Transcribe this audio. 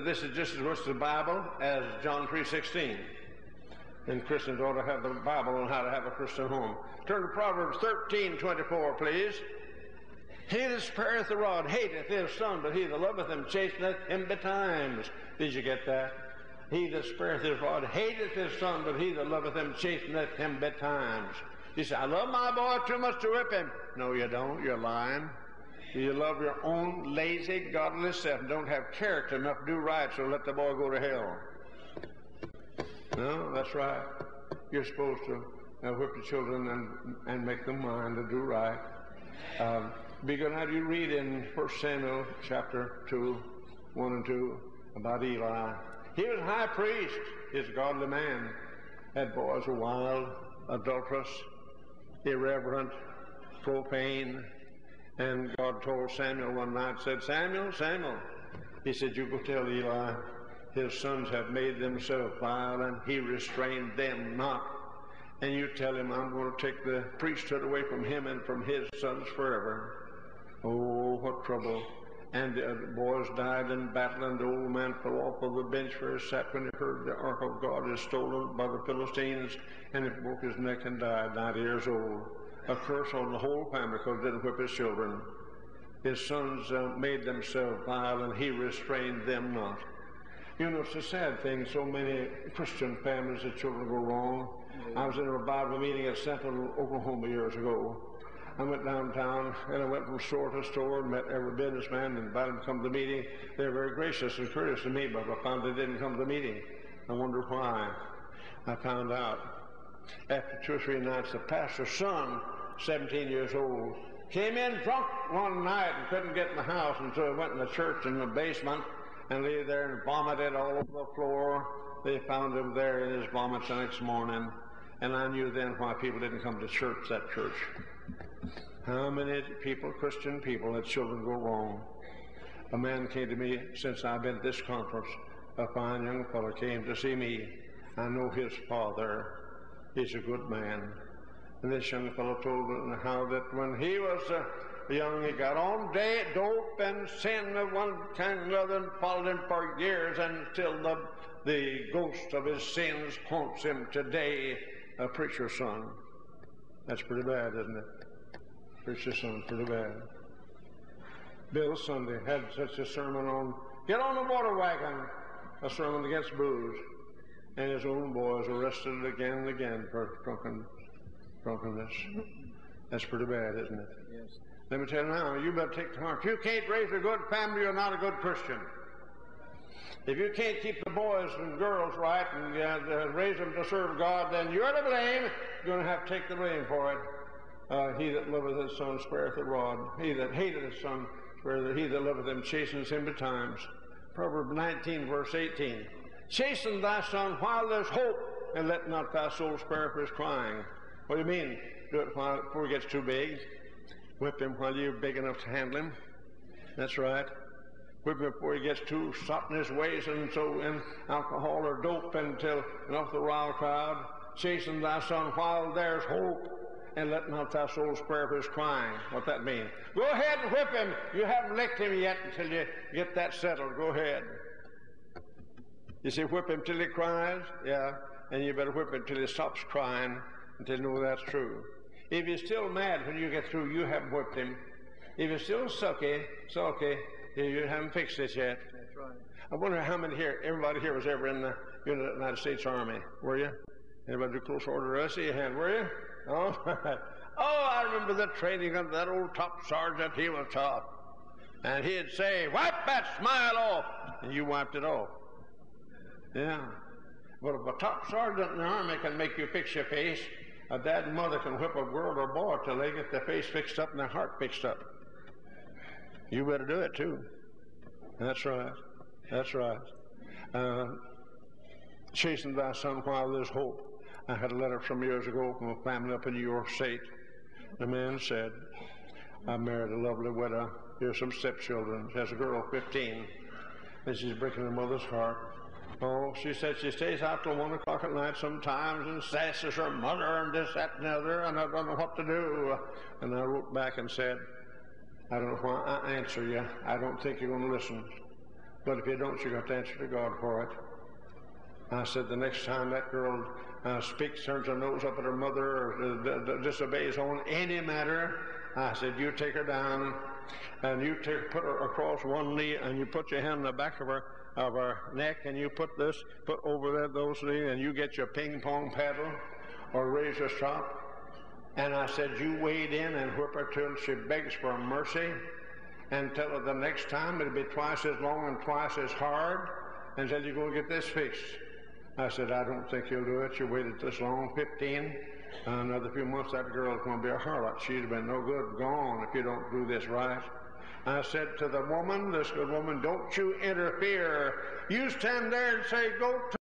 This is just as much the Bible as John 3:16. And Christians ought to have the Bible on how to have a Christian home. Turn to Proverbs 13:24, please. He that spareth the rod hateth his son, but he that loveth him chasteneth him betimes. Did you get that? He that spareth his rod hateth his son, but he that loveth him chasteneth him betimes. You say, I love my boy too much to whip him. No, you don't. You're lying. You love your own lazy, godless self and don't have character enough to do right, so let the boy go to hell. No, that's right. You're supposed to whip your children and make them mind to do right. Be good how you read in 1 Samuel chapter 2, 1 and 2 about Eli. He was high priest. He's a godly man. That boys were wild, adulterous, irreverent, profane. And God told Samuel one night, said, Samuel, Samuel. He said, you go tell Eli, his sons have made themselves vile, and he restrained them not. And you tell him, I'm going to take the priesthood away from him and from his sons forever. Oh, what trouble. And the boys died in battle, and the old man fell off of the bench where he sat when he heard the ark of God is stolen by the Philistines, and he broke his neck and died, 90 years old. A curse on the whole family because he didn't whip his children. His sons made themselves vile, and he restrained them not. You know, it's a sad thing. So many Christian families, the children go wrong. I was in a Bible meeting at Central, Oklahoma years ago. I went downtown, and I went from store to store and met every businessman and invited them to come to the meeting. They were very gracious and courteous to me, but I found they didn't come to the meeting. I wondered why. I found out after 2 or 3 nights, the pastor's son, 17 years old, came in drunk one night and couldn't get in the house, and so he went in the church in the basement and lay there and vomited all over the floor. They found him there in his vomits the next morning, and I knew then why people didn't come to church, that church. How many people, Christian people, let children go wrong? A man came to me since I've been at this conference. A fine young fellow came to see me. I know his father. He's a good man. And this young fellow told me how that when he was young, he got on dope and sin of one kind and another and followed him for years until the ghost of his sins haunts him today. A preacher's son. That's pretty bad, isn't it? Preacher's son, pretty bad. Bill Sunday had such a sermon on, get on the water wagon, a sermon against booze. And his own boys arrested again and again for drunkenness. That's pretty bad, isn't it? Yes. Let me tell you now, you better take to heart. If you can't raise a good family, you're not a good Christian. If you can't keep the boys and girls right and raise them to serve God, then you're to blame. You're going to have to take the blame for it. He that loveth his son spareth the rod. He that hateth his son spareth. He that loveth him chastens him betimes. Proverbs 19, verse 18. Chasten thy son while there's hope, and let not thy soul spare for his crying. What do you mean? Do it before he gets too big. Whip him while you're big enough to handle him. That's right. Whip him before he gets too soft in his ways and so in alcohol or dope until enough the rile crowd. Chasten thy son while there's hope, and let not thy soul spare for his crying. What that mean? Go ahead and whip him. You haven't licked him yet until you get that settled. Go ahead. You say whip him till he cries? Yeah. And you better whip him till he stops crying until you know that's true. If he's still mad when you get through, you haven't whipped him. If he's still sulky, you haven't fixed this yet. That's right. I wonder how many here, everybody here was ever in the United States Army, were you? Anybody do close order? I see your hand, were you? Oh, oh, I remember the training of that old top sergeant. He was tough. And he'd say, wipe that smile off. And you wiped it off. Yeah. But if a top sergeant in the Army can make you fix your face, a dad and mother can whip a girl or boy till they get their face fixed up and their heart fixed up. You better do it too. That's right. That's right. Chasten thy son while there's hope. I had a letter from years ago from a family up in New York State. The man said, I married a lovely widow. Here's some stepchildren. She has a girl, 15, and she's breaking her mother's heart. Oh, she said she stays out till 1 o'clock at night sometimes and sasses her mother and this, that, and the other, and I don't know what to do. And I wrote back and said, I don't know why I answer you. I don't think you're going to listen. But if you don't, you got to answer to God for it. I said, the next time that girl speaks, turns her nose up at her mother, or disobeys on any matter, I said, you take her down, and you put her across one knee, and you put your hand in the back of her neck, and you put over those knees, and you get your ping pong paddle or razor strop. And I said, you wade in and whip her till she begs for mercy, and tell her the next time it'll be twice as long and twice as hard, until you go get this fixed. I said, I don't think you'll do it. You waited this long, 15. Another few months, that girl's going to be a harlot. She's been no good, gone, if you don't do this right. I said to the woman, this good woman, don't you interfere. You stand there and say, go to